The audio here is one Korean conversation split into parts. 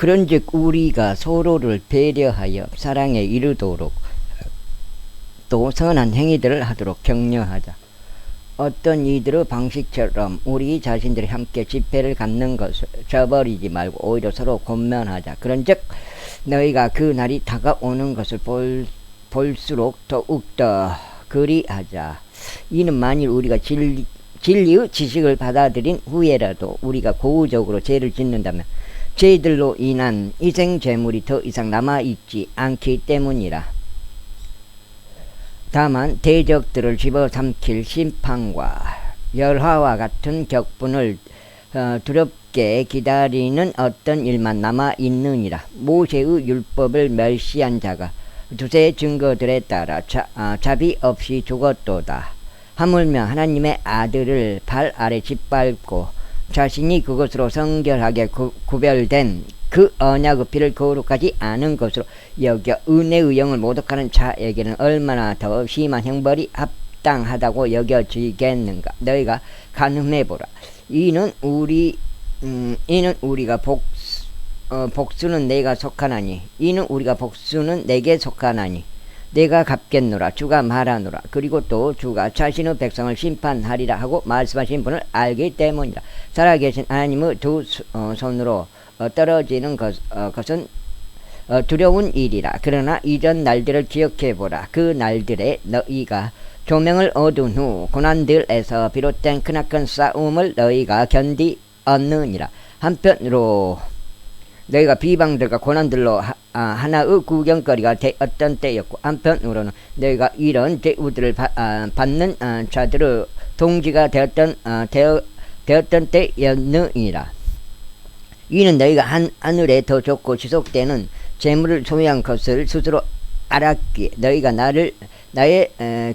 그런즉 우리가 서로를 배려하여 사랑에 이르도록 또 선한 행위들을 하도록 격려하자. 어떤 이들의 방식처럼 우리 자신들이 함께 집회를 갖는 것을 저버리지 말고 오히려 서로 권면하자. 그런즉 너희가 그 날이 다가오는 것을 볼수록 더욱더 그리하자. 이는 만일 우리가 진리의 지식을 받아들인 후에라도 우리가 고의적으로 죄를 짓는다면 죄들로 인한 희생제물이 더 이상 남아있지 않기 때문이라. 다만 대적들을 집어삼킬 심판과 열화와 같은 격분을 두렵게 기다리는 어떤 일만 남아있느니라. 모세의 율법을 멸시한 자가 두세 증거들에 따라 자비 없이 죽었도다. 하물며 하나님의 아들을 발 아래 짓밟고 자신이 그것으로 성결하게 구별된 그 언약의 피를 거룩하지 않은 것으로 여겨 은혜의 영을 모독하는 자에게는 얼마나 더 심한 형벌이 합당하다고 여겨지겠는가. 너희가 가늠해보라. 이는 우리가 복수는 내가 속하나니 이는 우리가 복수는 내게 속하나니 내가 갚겠노라. 주가 말하노라. 그리고 또 주가 자신의 백성을 심판하리라 하고 말씀하신 분을 알기 때문이라. 살아계신 하나님의 두 손으로 떨어지는 것은 두려운 일이라. 그러나 이전 날들을 기억해보라. 그 날들에 너희가 조명을 얻은 후 고난들에서 비롯된 크나큰 싸움을 너희가 견디었느니라. 한편으로 너희가 비방들과 고난들로 하나의 구경거리가 되었던 때였고, 한편으로는 너희가 이런 대우들을 받는 자들의 동지가 되었던 때였느니라. 이는 너희가 하늘에 더 좋고 지속되는 재물을 소유한 것을 스스로 알았기에 너희가 나의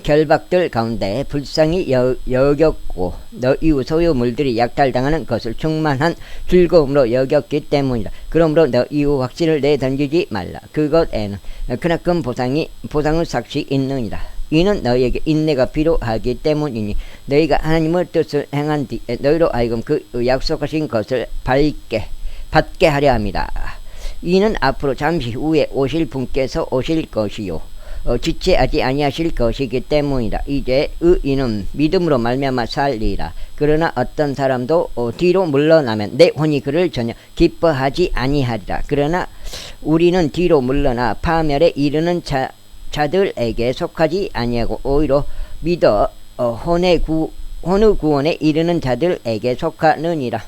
결박들 가운데 불쌍히 여겼고 너희의 소유물들이 약탈당하는 것을 충만한 즐거움으로 여겼기 때문이다. 그러므로 너희의 확신을 내던지지 말라. 그것에는 크나큰 보상의 삭시 있느니라. 이는 너희에게 인내가 필요하기 때문이니 너희가 하나님의 뜻을 행한 뒤에 너희로 하여금 그 약속하신 것을 받게 하려 합니다. 이는 앞으로 잠시 후에 오실 분께서 오실 것이요 지체하지 아니하실 것이기 때문이다. 이제 의인은 믿음으로 말미암아 살리라. 그러나 어떤 사람도 뒤로 물러나면 내 혼이 그를 전혀 기뻐하지 아니하리라. 그러나 우리는 뒤로 물러나 파멸에 이르는 자들에게 속하지 아니하고 오히려 믿어 혼의 구원에 이르는 자들에게 속하느니라.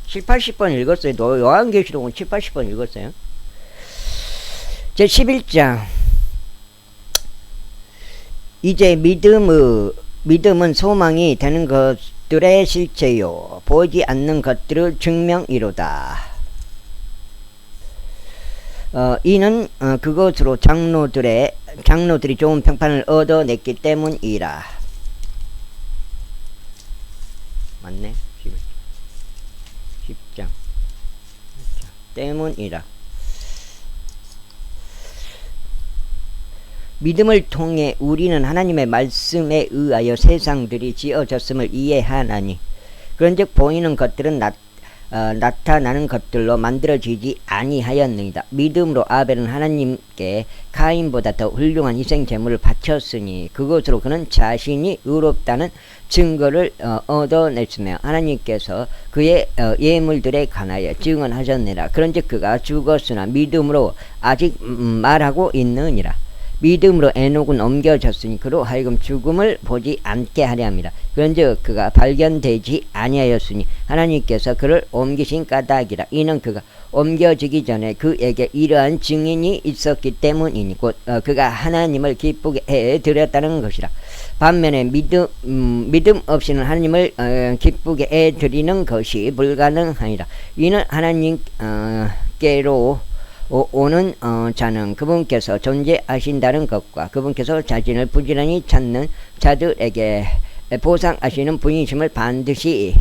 7, 80번 읽었어요. 요한계시록은 7, 80번 읽었어요. 제 11장. 이제 믿음은 소망이 되는 것들의 실체요 보이지 않는 것들의 증명이로다. 이는 그것으로 장로들이 좋은 평판을 얻어냈기 때문이라. 맞네. 10장 때문이라. 믿음을 통해 우리는 하나님의 말씀에 의하여 세상들이 지어졌음을 이해하나니 그런즉 보이는 것들은 나타나는 것들로 만들어지지 아니하였느니라. 믿음으로 아벨은 하나님께 가인보다 더 훌륭한 희생 제물을 바쳤으니 그것으로 그는 자신이 의롭다는 증거를 얻어냈으며 하나님께서 그의 예물들에 관하여 증언하셨느니라. 그런즉 그가 죽었으나 믿음으로 아직 말하고 있느니라. 믿음으로 에녹은 옮겨졌으니 그로 하여금 죽음을 보지 않게 하려 합니다. 그런즉 그가 발견되지 아니하였으니 하나님께서 그를 옮기신 까닭이라. 이는 그가 옮겨지기 전에 그에게 이러한 증인이 있었기 때문이니 곧 그가 하나님을 기쁘게 해드렸다는 것이라. 반면에 믿음 없이는 하나님을 기쁘게 해드리는 것이 불가능하니라. 이는 하나님께로 오는 자는 그분께서 존재하신다는 것과 그분께서 자신을 부지런히 찾는 자들에게 보상하시는 분이심을 반드시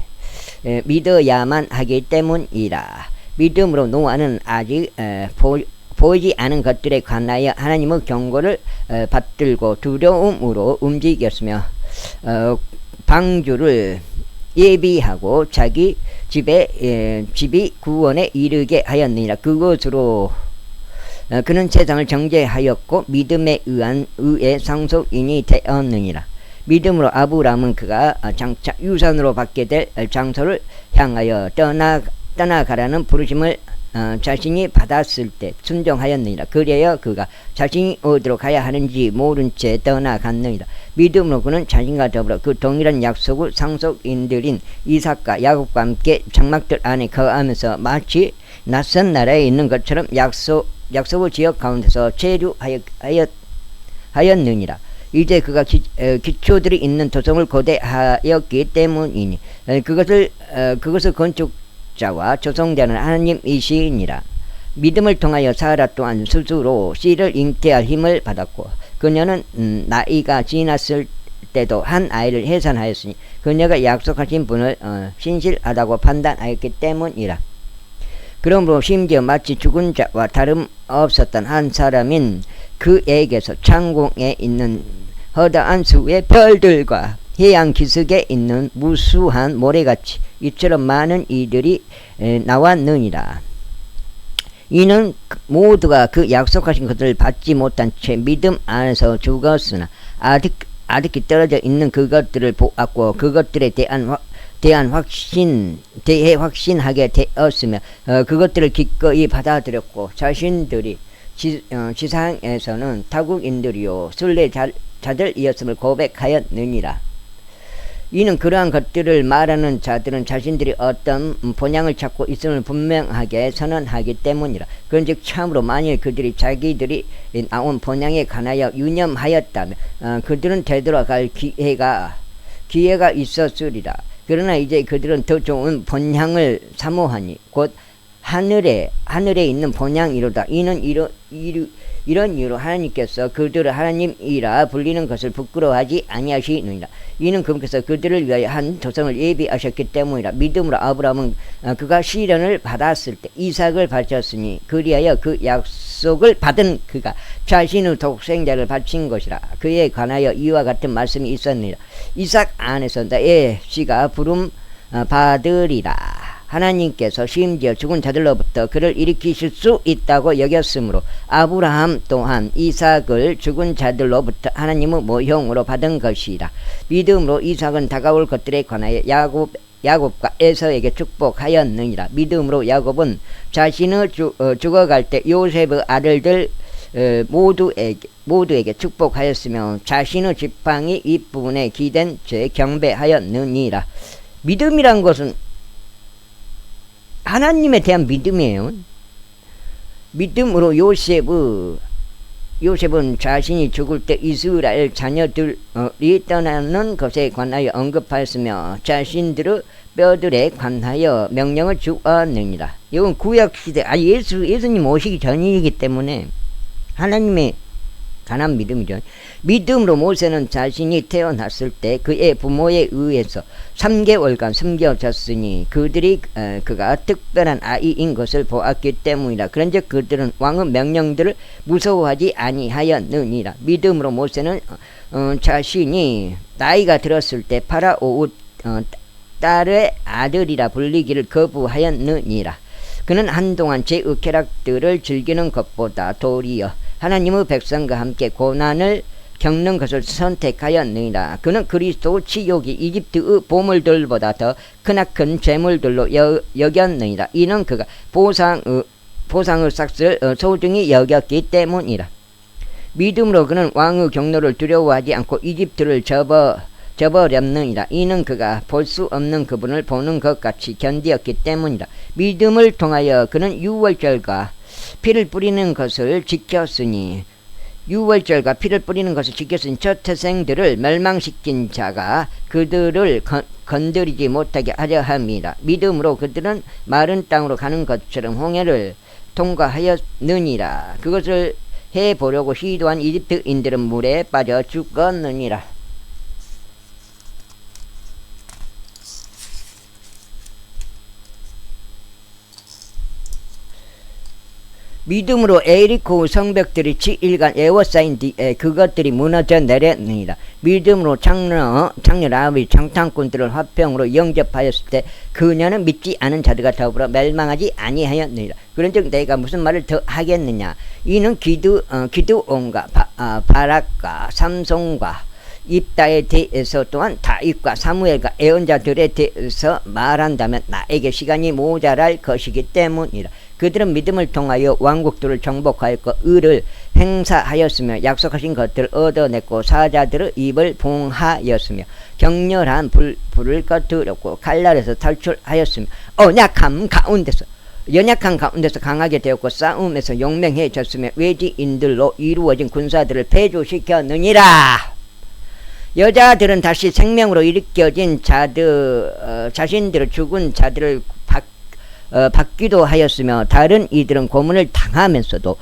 믿어야만 하기 때문이라. 믿음으로 노아는 아직 보이지 않은 것들에 관하여 하나님의 경고를 받들고 두려움으로 움직였으며 방주를 예비하고 자기 집이 구원에 이르게 하였느니라. 그것으로 그는 세상을 정죄하였고 믿음에 의한 의의 상속인이 되었느니라. 믿음으로 아브라함은 그가 장차 유산으로 받게 될 장소를 향하여 떠나가라는 부르심을 자신이 받았을 때 순종하였느니라. 그래야 그가 자신이 어디로 가야 하는지 모른 채 떠나갔느니라. 믿음으로 그는 자신과 더불어 그 동일한 약속의 상속인들인 이삭과 야곱과 함께 장막들 안에 거하면서 마치 낯선 나라에 있는 것처럼 약속의 지역 가운데서 체류하였느니라. 이제 그가 기초들이 있는 도성을 고대하였기 때문이니 그것을 건축자와 조성자는 하나님이시니라. 믿음을 통하여 사라 또한 스스로 씨를 잉태할 힘을 받았고 그녀는 나이가 지났을 때도 한 아이를 해산하였으니 그녀가 약속하신 분을 신실하다고 판단하였기 때문이라. 그러므로 심지어 마치 죽은 자와 다름없었던 한 사람인 그에게서 창공에 있는 허다한 수의 별들과 해양 기슭에 있는 무수한 모래같이 이처럼 많은 이들이 나왔느니라. 이는 모두가 그 약속하신 것을 받지 못한 채 믿음 안에서 죽었으나 아득히 떨어져 있는 그것들을 보았고 그것들에 대해 확신하게 되었으며 그것들을 기꺼이 받아들였고 자신들이 지상에서는 타국인들이요 순례자들이었음을 고백하였느니라. 이는 그러한 것들을 말하는 자들은 자신들이 어떤 본향을 찾고 있음을 분명하게 선언하기 때문이라. 그런즉 참으로 만일 그들이 자기들이 나온 본향에 관하여 유념하였다면 그들은 되돌아갈 기회가 있었으리라. 그러나 이제 그들은 더 좋은 본향을 사모하니 곧 하늘에 있는 본향이로다. 이는 이런 이유로 하나님께서 그들을 하나님이라 불리는 것을 부끄러워하지 아니하시느니라. 이는 그분께서 그들을 위하여 한 조성을 예비하셨기 때문이라. 믿음으로 아브라함은 그가 시련을 받았을 때 이삭을 바쳤으니 그리하여 그 약속을 받은 그가 자신의 독생자를 바친 것이라. 그에 관하여 이와 같은 말씀이 있었느니라. 이삭 안에서 나의 씨가 부름 받으리라. 하나님께서 심지어 죽은 자들로부터 그를 일으키실 수 있다고 여겼으므로 아브라함 또한 이삭을 죽은 자들로부터 하나님의 모형으로 받은 것이라. 믿음으로 이삭은 다가올 것들에 관하여 야곱과 에서에게 축복하였느니라. 믿음으로 야곱은 자신의 죽어갈 때 요셉의 아들들 모두에게 축복하였으며 자신의 지팡이 윗부분에 기댄 죄 경배하였느니라. 믿음이란 것은 하나님에 대한 믿음이에요. 믿음으로 요셉은 자신이 죽을 때 이스라엘 자녀들이 떠나는 것에 관하여 언급하였으며 자신들의 뼈들에 관하여 명령을 주었느니라. 이건 구약시대 예수님 오시기 전이기 때문에 하나님의 강한 믿음이죠. 믿음으로 모세는 자신이 태어났을 때 그의 부모에 의해서 3개월간 숨겨졌으니 그가 특별한 아이인 것을 보았기 때문이라. 그런즉 그들은 왕의 명령들을 무서워하지 아니하였느니라. 믿음으로 모세는 자신이 나이가 들었을 때 파라오의 딸의 아들이라 불리기를 거부하였느니라. 그는 한동안 제 쾌락들을 즐기는 것보다 도리어 하나님의 백성과 함께 고난을 겪는 것을 선택하였느니라. 그는 그리스도의 치욕이 이집트의 보물들보다 더 크나큰 재물들로 여겼느니라. 이는 그가 보상의 삭슬을 소중히 여겼기 때문이라. 믿음으로 그는 왕의 경노를 두려워하지 않고 이집트를 저버렸느니라. 이는 그가 볼 수 없는 그분을 보는 것 같이 견디었기 때문이라. 믿음을 통하여 그는 유월절과 피를 뿌리는 것을 지켰으니 첫 태생들을 멸망시킨 자가 그들을 건드리지 못하게 하려 함이라. 믿음으로 그들은 마른 땅으로 가는 것처럼 홍해를 통과하였느니라. 그것을 해보려고 시도한 이집트인들은 물에 빠져 죽었느니라. 믿음으로 에리코 성벽들이 7일간 에워싸인 뒤에 그것들이 무너져 내렸느니라. 믿음으로 장녀 라합이 장탄꾼들을 화평으로 영접하였을 때 그녀는 믿지 않은 자들과 더불어 멸망하지 아니하였느니라. 그런즉 내가 무슨 말을 더 하겠느냐. 이는 기드온과 바락과 삼손과 입다에 대해서 또한 다윗과 사무엘과 예언자들에 대해서 말한다면 나에게 시간이 모자랄 것이기 때문이라. 그들은 믿음을 통하여 왕국들을 정복하였고 의를 행사하였으며 약속하신 것들을 얻어냈고 사자들의 입을 봉하였으며 격렬한 불을 꺼뜨렸고 칼날에서 탈출하였으며 연약한 가운데서 강하게 되었고 싸움에서 용맹해졌으며 외지인들로 이루어진 군사들을 패조시켰느니라. 여자들은 다시 생명으로 일으켜진 자신들을 죽은 자들을 받기도 하였으며 다른 이들은 고문을 당하면서도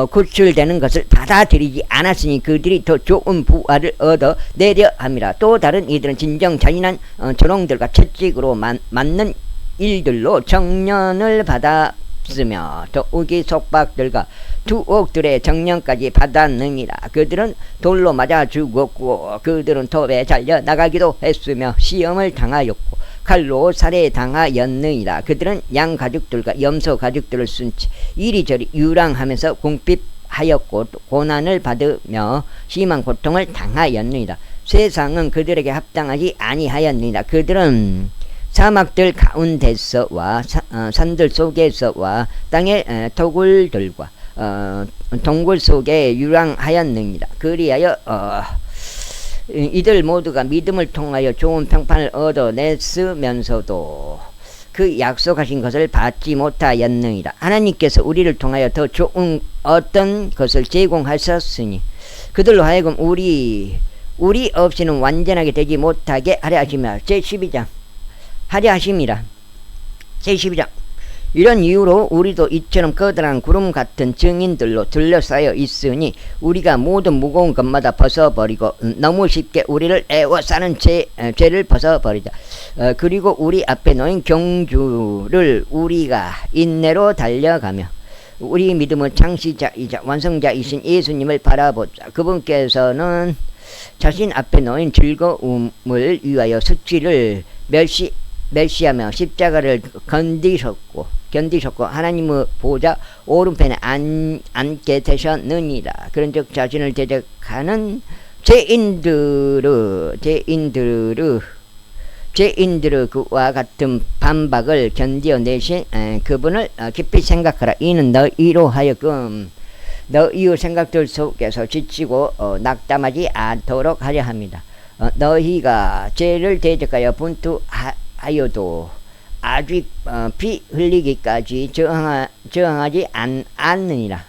구출되는 것을 받아들이지 않았으니 그들이 더 좋은 부활을 얻어 내려 함이라. 또 다른 이들은 진정 잔인한 조롱들과 채찍으로 맞는 일들로 정년을 받았으며 더욱이 속박들과 투옥들의 정령까지 받았느니라. 그들은 돌로 맞아 죽었고 그들은 톱에 잘려 나가기도 했으며 시험을 당하였고 칼로 살해당하였느니라. 그들은 양 가죽들과 염소 가죽들을 쓴 채 이리저리 유랑하면서 궁핍하였고 고난을 받으며 심한 고통을 당하였느니라. 세상은 그들에게 합당하지 아니하였느니라. 그들은 사막들 가운데서와 산들 속에서와 땅의 토굴들과 동굴 속에 유랑하였느니라. 그리하여 이들 모두가 믿음을 통하여 좋은 평판을 얻어냈으면서도 그 약속하신 것을 받지 못하였느니라. 하나님께서 우리를 통하여 더 좋은 어떤 것을 제공하셨으니 그들로 하여금 우리 없이는 완전하게 되지 못하게 하려 하심이라. 제12장 하려 하심이라. 제12장 이런 이유로 우리도 이처럼 커다란 구름 같은 증인들로 둘러싸여 있으니 우리가 모든 무거운 것마다 벗어버리고 너무 쉽게 우리를 애워싸는 죄를 벗어버리자. 그리고 우리 앞에 놓인 경주를 우리가 인내로 달려가며 우리 믿음의 창시자이자 완성자이신 예수님을 바라보자. 그분께서는 자신 앞에 놓인 즐거움을 위하여 수치를 멸시하며 십자가를 견디셨고 하나님의 보좌 오른편에 앉게 되셨느니라. 그런즉 자신을 대적하는 죄인들의 그와 같은 반박을 견디어내신 그분을 깊이 생각하라. 이는 너희로 하여금 너희의 생각들 속에서 지치고 낙담하지 않도록 하려 합니다. 너희가 죄를 대적하여 분투하여도 아직 피 흘리기까지 저항하지 않았느니라.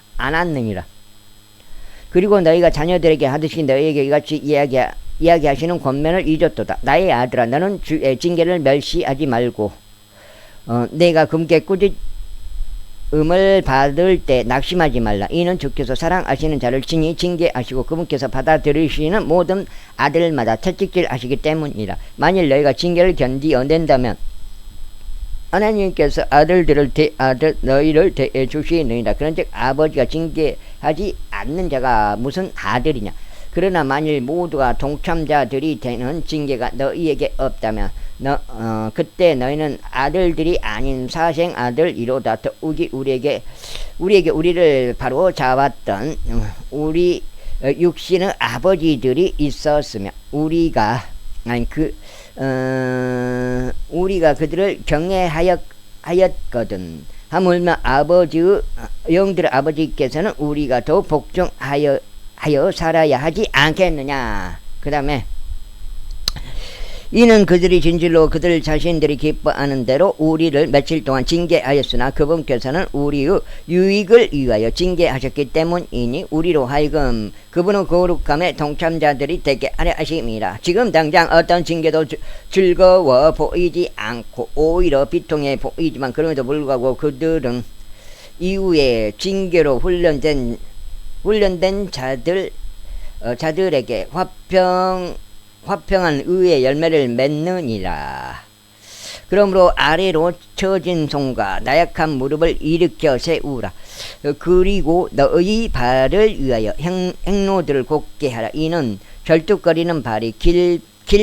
그리고 너희가 자녀들에게 하듯이 너희에게 이같이 이야기하시는 권면을 잊었도다. 나의 아들아, 너는 주의 징계를 멸시하지 말고 내가 금께 꾸짖음을 받을 때 낙심하지 말라. 이는 주께서 사랑하시는 자를 친히 징계하시고 그분께서 받아들이시는 모든 아들마다 채찍질 하시기 때문이라. 만일 너희가 징계를 견디어낸다면 하나님께서 너희를 대해 주시느니라. 그런즉 아버지가 징계하지 않는 자가 무슨 아들이냐. 그러나 만일 모두가 동참자들이 되는 징계가 너희에게 없다면 그때 너희는 아들들이 아닌 사생 아들이로다. 더욱이 우리를 바로 잡았던 우리 육신의 아버지들이 있었으며 우리가 그들을 경외하였거든. 하물며 아버지의 영들의 아버지께서는 우리가 더 복종하여 살아야 하지 않겠느냐. 그 다음에 이는 그들이 진실로 그들 자신들이 기뻐하는 대로 우리를 며칠 동안 징계하였으나 그분께서는 우리의 유익을 위하여 징계하셨기 때문이니 우리로 하여금 그분의 거룩함의 동참자들이 되게 하려 하심이라. 지금 당장 어떤 징계도 즐거워 보이지 않고 오히려 비통해 보이지만 그럼에도 불구하고 그들은 이후에 징계로 훈련된 자들에게 화평한 의의 열매를 맺느니라. 그러므로 아래로 처진 손과 나약한 무릎을 일으켜 세우라. 그리고 너희 발을 위하여 행로들을 곧게 하라. 이는 절뚝거리는 발이 길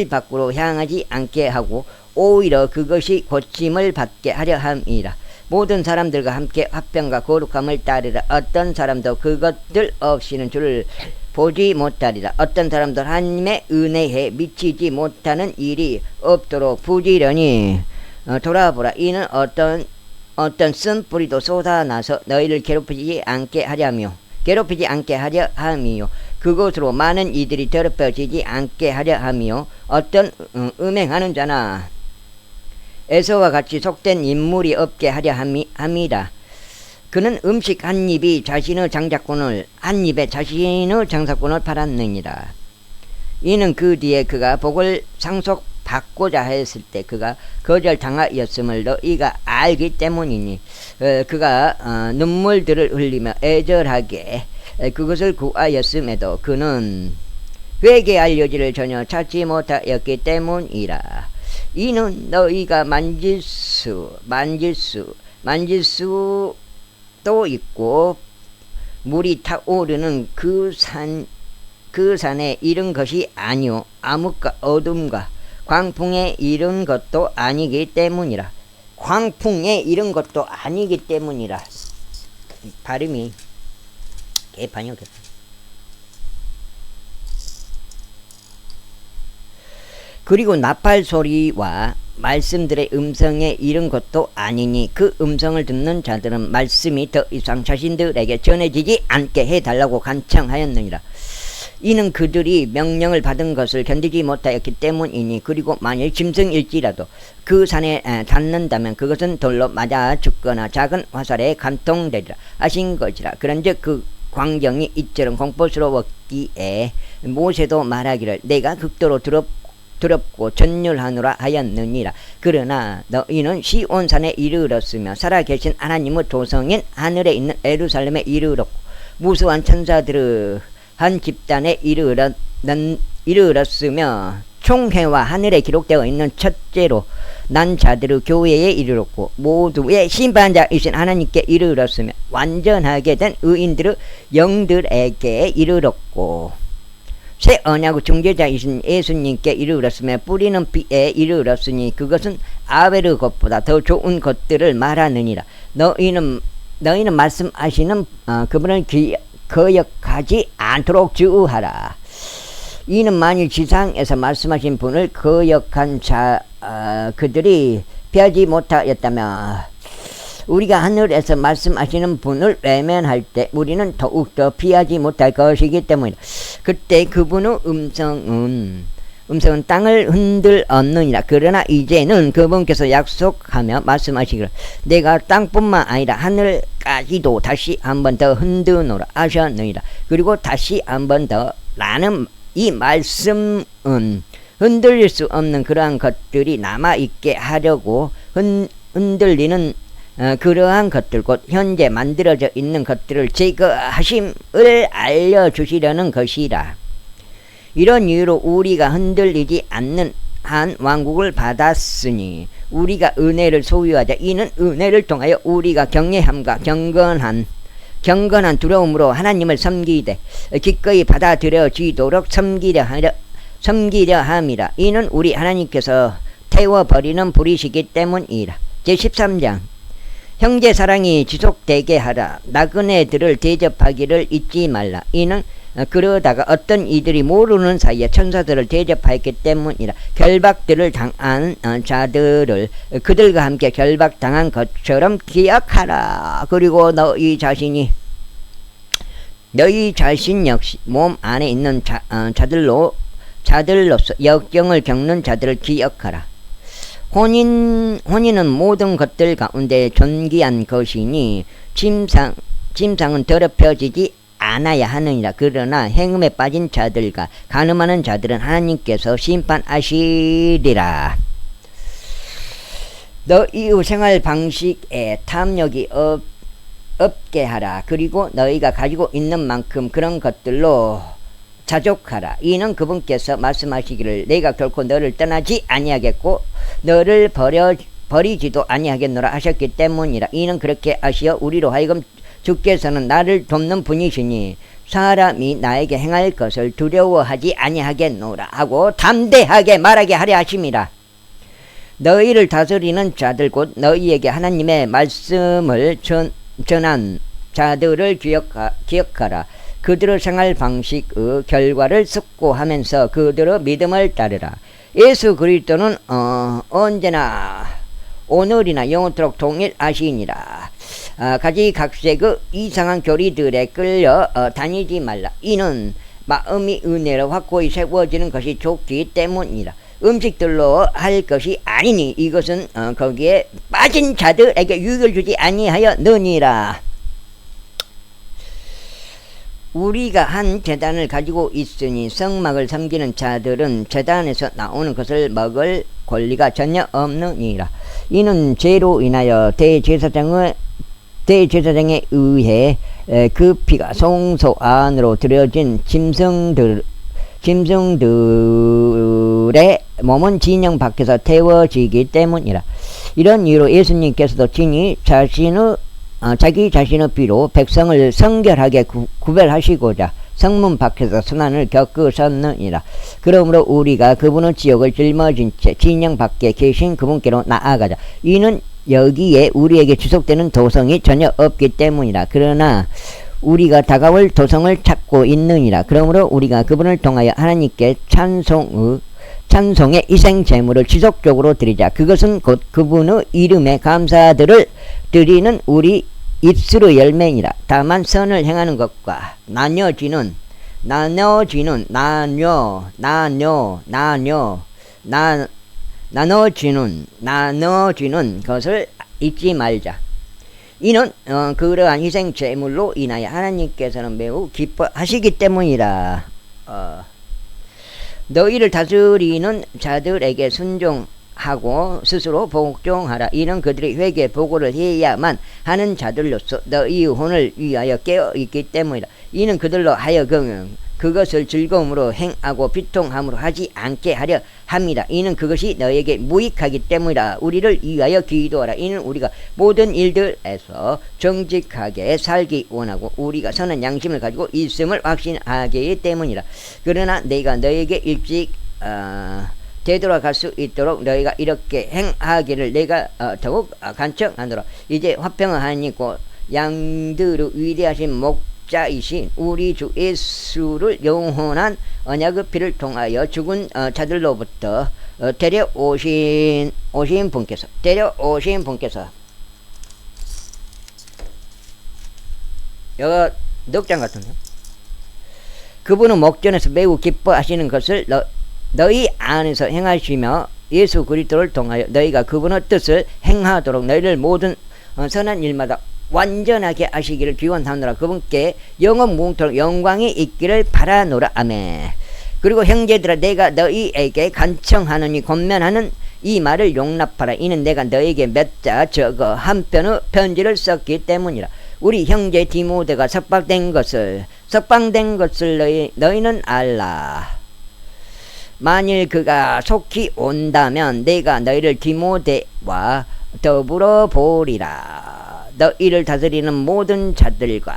밖으로 향하지 않게 하고 오히려 그것이 고침을 받게 하려 함이라. 모든 사람들과 함께 화평과 거룩함을 따르라. 어떤 사람도 그것들 없이는 주를 보지 못하리라. 어떤 사람도 하나님의 은혜에 미치지 못하는 일이 없도록 부지런히 돌아보라. 이는 어떤 쓴 뿌리도 쏟아나서 너희를 괴롭히지 않게 하려 함이요. 그것으로 많은 이들이 더럽혀지지 않게 하려 함이요. 어떤 음행하는 자나 에서와 같이 속된 인물이 없게 하려 함이라. 그는 음식 한 입에 자신의 장사꾼을 팔았느니라. 이는 그 뒤에 그가 복을 상속받고자 했을 때 그가 거절당하였음을 너희가 알기 때문이니 그가 눈물들을 흘리며 애절하게 그것을 구하였음에도 그는 회개할 여지를 전혀 찾지 못하였기 때문이라. 이는 너희가 만질 수도 있고 물이 타오르는 그 산에 이른 것이 아니요 암흑과 어둠과 광풍에 이른 것도 아니기 때문이라. 발음이 개판이었겠다. 그리고 나팔 소리와 말씀들의 음성에 이른 것도 아니니 그 음성을 듣는 자들은 말씀이 더 이상 자신들에게 전해지지 않게 해달라고 간청하였느니라. 이는 그들이 명령을 받은 것을 견디지 못하였기 때문이니 그리고 만일 짐승일지라도 그 산에 닿는다면 그것은 돌로 맞아 죽거나 작은 화살에 감통되리라 하신 것이라. 그런즉 그 광경이 이처럼 공포스러웠기에 모세도 말하기를 내가 극도로 두렵고 전율하노라 하였느니라. 그러나 너희는 시온산에 이르렀으며 살아계신 하나님의 조성인 하늘에 있는 예루살렘에 이르렀고 무수한 천사들의 한 집단에 이르렀으며 총회와 하늘에 기록되어 있는 첫째로 난 자들의 교회에 이르렀고 모두의 심판자이신 하나님께 이르렀으며 완전하게 된 의인들의 영들에게 이르렀고 새 언약의 중재자이신 예수님께 이르렀으며 뿌리는 피에 이르렀으니 그것은 아벨의 것보다 더 좋은 것들을 말하느니라. 너희는 말씀하시는 그분을 거역하지 않도록 주의하라. 이는 만일 지상에서 말씀하신 분을 거역한 그들이 피하지 못하였다면 우리가 하늘에서 말씀하시는 분을 외면할 때 우리는 더욱더 피하지 못할 것이기 때문이다. 그때 그분의 음성은 땅을 흔들 없느니라. 그러나 이제는 그분께서 약속하며 말씀하시기를 내가 땅뿐만 아니라 하늘까지도 다시 한 번 더 흔드노라 하셨느니라. 그리고 다시 한 번 더 나는 이 말씀은 흔들릴 수 없는 그러한 것들이 남아있게 하려고 흔들리는 그러한 것들 곧 현재 만들어져 있는 것들을 제거하심을 알려주시려는 것이라. 이런 이유로 우리가 흔들리지 않는 한 왕국을 받았으니 우리가 은혜를 소유하자. 이는 은혜를 통하여 우리가 경외함과 경건한 두려움으로 하나님을 섬기되 기꺼이 받아들여지도록 섬기려 함이라. 이는 우리 하나님께서 태워버리는 불이시기 때문이라. 제13장 형제 사랑이 지속되게 하라. 나그네들을 대접하기를 잊지 말라. 이는 그러다가 어떤 이들이 모르는 사이에 천사들을 대접하였기 때문이라. 결박들을 당한 자들을 그들과 함께 결박당한 것처럼 기억하라. 그리고 너희 자신 역시 몸 안에 있는 자들로서 역경을 겪는 자들을 기억하라. 혼인은 모든 것들 가운데 존귀한 것이니 침상은 더럽혀지지 않아야 하느니라. 그러나 행음에 빠진 자들과 간음하는 자들은 하나님께서 심판하시리라. 너희의 생활 방식에 탐욕이 없게 하라. 그리고 너희가 가지고 있는 만큼 그런 것들로 자족하라. 이는 그분께서 말씀하시기를 내가 결코 너를 떠나지 아니하겠고 너를 버리지도 아니하겠노라 하셨기 때문이라. 이는 그렇게 하시어 우리로 하여금 주께서는 나를 돕는 분이시니 사람이 나에게 행할 것을 두려워하지 아니하겠노라 하고 담대하게 말하게 하려 하심이라. 너희를 다스리는 자들 곧 너희에게 하나님의 말씀을 전한 자들을 기억하라. 그들의 생활 방식의 결과를 숙고하면서 그들의 믿음을 따르라. 예수 그리스도는 언제나 오늘이나 영원토록 동일하시니라. 가지각색의 이상한 교리들에 끌려 다니지 말라. 이는 마음이 은혜로 확고히 세워지는 것이 좋기 때문이라. 음식들로 할 것이 아니니 이것은 거기에 빠진 자들에게 유익을 주지 아니하여 느니라. 우리가 한 제단을 가지고 있으니 성막을 섬기는 자들은 제단에서 나오는 것을 먹을 권리가 전혀 없느니라. 이는 죄로 인하여 대제사장에 의해 그 피가 성소 안으로 들여진 짐승들의 몸은 진영 밖에서 태워지기 때문이라. 이런 이유로 예수님께서도 친히 자기 자신의 피로 백성을 성결하게 구별하시고자 성문 밖에서 순환을 겪으셨느니라. 그러므로 우리가 그분의 지옥을 짊어진 채 진영 밖에 계신 그분께로 나아가자. 이는 여기에 우리에게 지속되는 도성이 전혀 없기 때문이라. 그러나 우리가 다가올 도성을 찾고 있느니라. 그러므로 우리가 그분을 통하여 하나님께 찬송의 희생제물을 지속적으로 드리자. 그것은 곧 그분의 이름에 감사들을 드리는 우리 입술의 열매니라. 다만 선을 행하는 것과 나눠지는 것을 잊지 말자. 이는 그러한 희생 제물로 인하여 하나님께서는 매우 기뻐하시기 때문이라. 너희를 다스리는 자들에게 순종하고 스스로 복종하라. 이는 그들이 회개 보고를 해야만 하는 자들로서 너희의 혼을 위하여 깨어있기 때문이라. 이는 그들로 하여금 그것을 즐거움으로 행하고 비통함으로 하지 않게 하려 함이라. 이는 그것이 너에게 무익하기 때문이라. 우리를 위하여 기도하라. 이는 우리가 모든 일들에서 정직하게 살기 원하고 우리가 선한 양심을 가지고 있음을 확신하기 때문이라. 그러나 내가 너에게 일찍 되돌아갈 수 있도록 너희가 이렇게 행하기를 내가 더욱 간청하노라. 이제 화평의 하나님과 양들의 위대하신 목자이신 우리 주 예수를 영원한 언약의 피를 통하여 죽은 자들로부터 데려오신 분께서 여기 넉장 같은데, 그분은 목전에서 매우 기뻐하시는 것을 너희 안에서 행하시며 예수 그리스도를 통하여 너희가 그분의 뜻을 행하도록 너희를 모든 선한 일마다 완전하게 하시기를 기원하노라. 그분께 영원 무궁토록 영광이 있기를 바라노라. 아멘. 그리고 형제들아, 내가 너희에게 간청하느니 권면하는 이 말을 용납하라. 이는 내가 너희에게 몇 자 적어 한 편의 편지를 썼기 때문이라. 우리 형제 디모데가 석방된 것을 너희는 알라. 만일 그가 속히 온다면 내가 너희를 디모데와 더불어 보리라. 너희를 다스리는 모든 자들과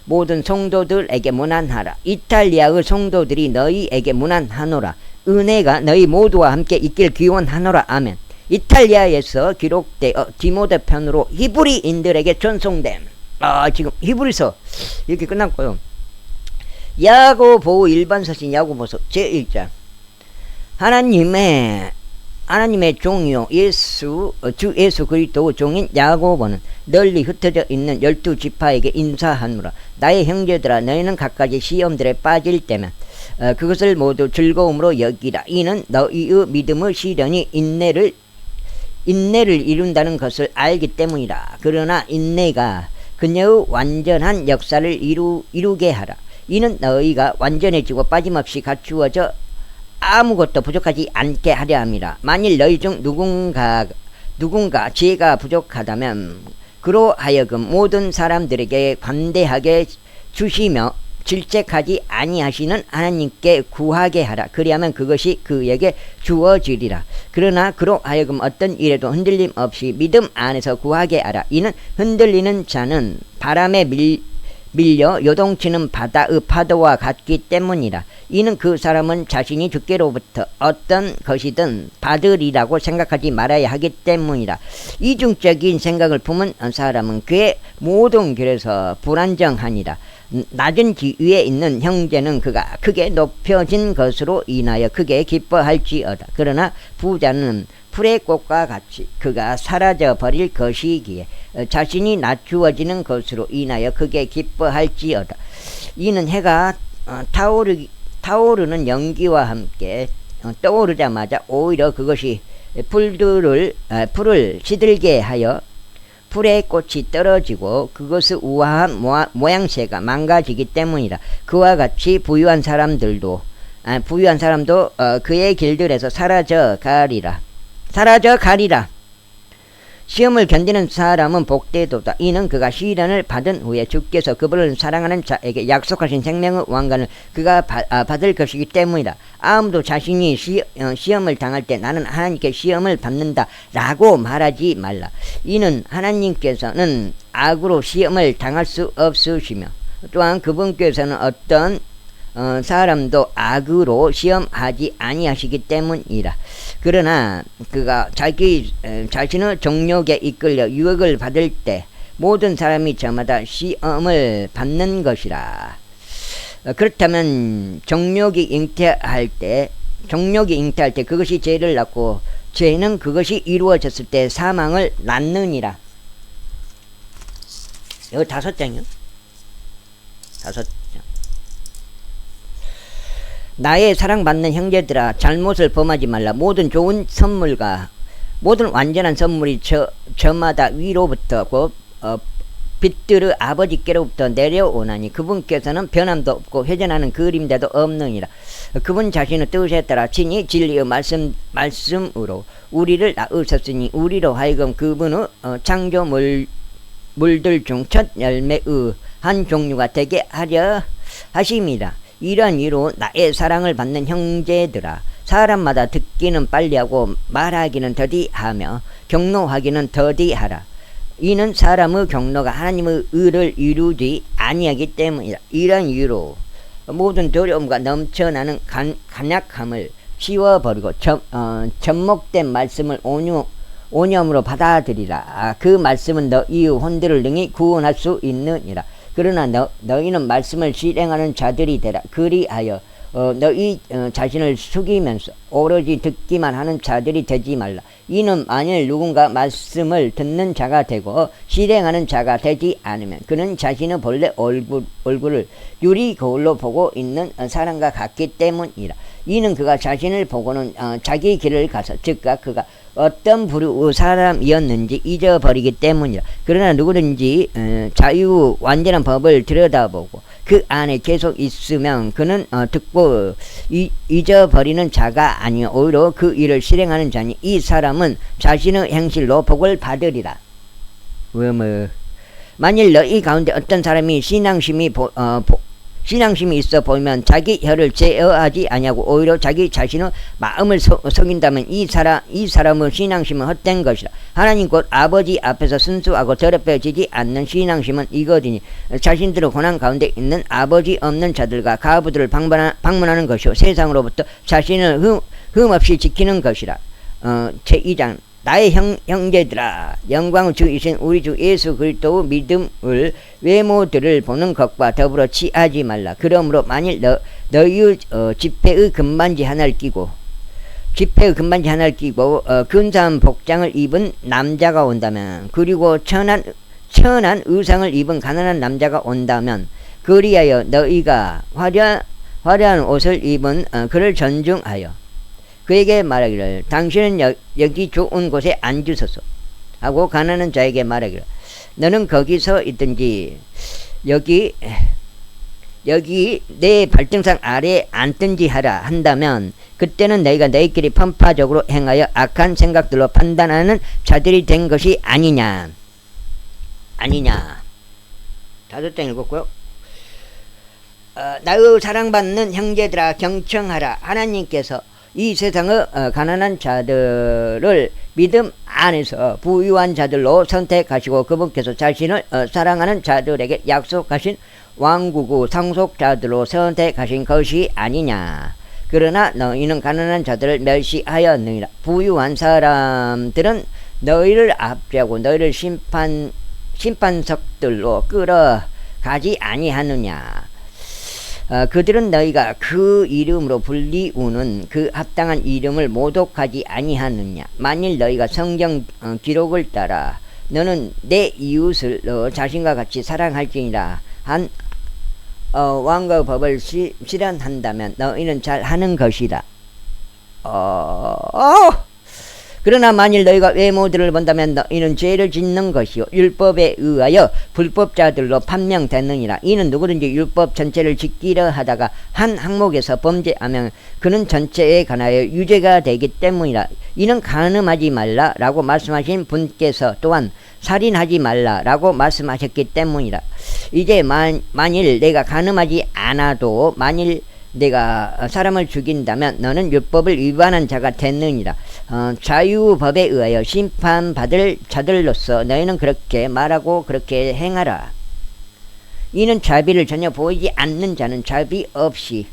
모든 성도들에게 문안하라. 이탈리아의 성도들이 너희에게 문안하노라. 은혜가 너희 모두와 함께 있길 기원하노라. 아멘. 이탈리아에서 기록되어 디모데 편으로 히브리인들에게 전송됨. 지금 히브리서 이렇게 끝났고요. 야고보 일반 서신 야고보서 제1장. 하나님의 종이요 주 예수 그리스도 종인 야고보는 널리 흩어져 있는 12지파에게 인사하노라. 나의 형제들아, 너희는 각가지 시험들에 빠질 때면 그것을 모두 즐거움으로 여기라. 이는 너희의 믿음의 시련이 인내를 이룬다는 것을 알기 때문이라. 그러나 인내가 그녀의 완전한 역사를 이루게 하라. 이는 너희가 완전해지고 빠짐없이 갖추어져 아무것도 부족하지 않게 하려 함이라. 만일 너희 중 누군가 지혜가 부족하다면 그로 하여금 모든 사람들에게 관대하게 주시며 질책하지 아니하시는 하나님께 구하게 하라. 그리하면 그것이 그에게 주어지리라. 그러나 그로 하여금 어떤 일에도 흔들림 없이 믿음 안에서 구하게 하라. 이는 흔들리는 자는 바람에 밀려 요동치는 바다의 파도와 같기 때문이라. 이는 그 사람은 자신이 주께로부터 어떤 것이든 받으리라고 생각하지 말아야 하기 때문이라. 이중적인 생각을 품은 사람은 그의 모든 길에서 불안정하니라. 낮은 지위에 있는 형제는 그가 크게 높여진 것으로 인하여 크게 기뻐할지어다. 그러나 부자는 풀의 꽃과 같이 그가 사라져 버릴 것이기에 자신이 낮추어지는 것으로 인하여 크게 기뻐할지어다. 이는 해가 타오르는 연기와 함께 떠오르자마자 오히려 그것이 풀을 시들게 하여 풀의 꽃이 떨어지고 그것의 우아한 모양새가 망가지기 때문이라. 그와 같이 부유한 사람도 그의 길들에서 사라져 가리라. 시험을 견디는 사람은 복되도다. 이는 그가 시련을 받은 후에 주께서 그분을 사랑하는 자에게 약속하신 생명의 왕관을 그가 받을 것이기 때문이다. 아무도 자신이 시험을 당할 때 나는 하나님께 시험을 받는다 라고 말하지 말라. 이는 하나님께서는 악으로 시험을 당할 수 없으시며 또한 그분께서는 어떤 사람도 악으로 시험하지 아니하시기 때문이라. 그러나 그가 자신의 정욕에 이끌려 유혹을 받을 때 모든 사람이 저마다 시험을 받는 것이라. 그렇다면 정욕이 잉태할 때 그것이 죄를 낳고 죄는 그것이 이루어졌을 때 사망을 낳느니라. 여기 5장이요. 5장. 나의 사랑받는 형제들아, 잘못을 범하지 말라. 모든 좋은 선물과 모든 완전한 선물이 저마다 위로부터 빛들의 아버지께로부터 내려오나니 그분께서는 변함도 없고 회전하는 그림자도 없느니라. 그분 자신의 뜻에 따라 친히 진리의 말씀으로 우리를 낳으셨으니 우리로 하여금 그분의 창조물들 중 첫 열매의 한 종류가 되게 하려 하심이라. 이러한 이유로 나의 사랑을 받는 형제들아, 사람마다 듣기는 빨리하고 말하기는 더디하며 격노하기는 더디하라. 이는 사람의 격노가 하나님의 의를 이루지 아니하기 때문이다. 이러한 이유로 모든 두려움과 넘쳐나는 간약함을 씌워버리고 접목된 말씀을 온유함으로 받아들이라. 그 말씀은 너희의 혼들을 능히 구원할 수 있느니라. 그러나 너희는 말씀을 실행하는 자들이 되라. 그리하여 너희 자신을 숙이면서 오로지 듣기만 하는 자들이 되지 말라. 이는 만일 누군가 말씀을 듣는 자가 되고 실행하는 자가 되지 않으면 그는 자신의 본래 얼굴을 유리 거울로 보고 있는 사람과 같기 때문이라. 이는 그가 자신을 보고는 자기 길을 가서 즉각 그가 어떤 부류의 사람이었는지 잊어버리기 때문이라. 그러나 누구든지 자유 완전한 법을 들여다보고 그 안에 계속 있으면 그는 듣고 잊어버리는 자가 아니요 오히려 그 일을 실행하는 자니 이 사람은 자신의 행실로 복을 받으리라. 만일 너희 가운데 어떤 사람이 신앙심이 있어 보이면 자기 혀를 제어하지 아니하고 오히려 자기 자신의 마음을 속인다면 이 사람의 신앙심은 헛된 것이라. 하나님 곧 아버지 앞에서 순수하고 더럽혀지지 않는 신앙심은 이거더니 자신들의 고난 가운데 있는 아버지 없는 자들과 가부들을 방문하는 것이요 세상으로부터 자신을 흠없이 지키는 것이라. 제2장 나의 형제들아, 영광의 주이신 우리 주 예수 그리스도의 믿음을 외모들을 보는 것과 더불어 취하지 말라. 그러므로 만일 너희의 지폐의 금반지 하나를 끼고 근사한 복장을 입은 남자가 온다면 그리고 천한 의상을 입은 가난한 남자가 온다면 그리하여 너희가 화려한 옷을 입은 그를 존중하여 그에게 말하기를 당신은 여기 좋은 곳에 앉으소서 하고 가난한 자에게 말하기를 너는 거기서 있든지 여기 내 발등상 아래에 앉든지 하라 한다면 그때는 너희가 너희끼리 편파적으로 행하여 악한 생각들로 판단하는 자들이 된 것이 아니냐. 5장 읽었고요. 나의 사랑받는 형제들아 경청하라. 하나님께서 이 세상의 가난한 자들을 믿음 안에서 부유한 자들로 선택하시고 그분께서 자신을 사랑하는 자들에게 약속하신 왕국의 상속자들로 선택하신 것이 아니냐. 그러나 너희는 가난한 자들을 멸시하였느니라. 부유한 사람들은 너희를 압제하고 너희를 심판석들로 끌어가지 아니하느냐. 그들은 너희가 그 이름으로 불리우는 그 합당한 이름을 모독하지 아니하느냐. 만일 너희가 성경 기록을 따라 너는 내 이웃을 너 자신과 같이 사랑할지니라 한 왕과 법을 실현한다면 너희는 잘하는 것이다. 그러나 만일 너희가 외모들을 본다면 너희는 죄를 짓는 것이요 율법에 의하여 불법자들로 판명됐느니라. 이는 누구든지 율법 전체를 지키려 하다가 한 항목에서 범죄하면 그는 전체에 관하여 유죄가 되기 때문이라. 이는 간음하지 말라라고 말씀하신 분께서 또한 살인하지 말라라고 말씀하셨기 때문이라. 이제 만일 내가 간음하지 않아도 만일 내가 사람을 죽인다면 너는 율법을 위반한 자가 됐느니라. 자유법에 의하여 심판받을 자들로서 너희는 그렇게 말하고 그렇게 행하라. 이는 자비를 전혀 보이지 않는 자는 자비 없이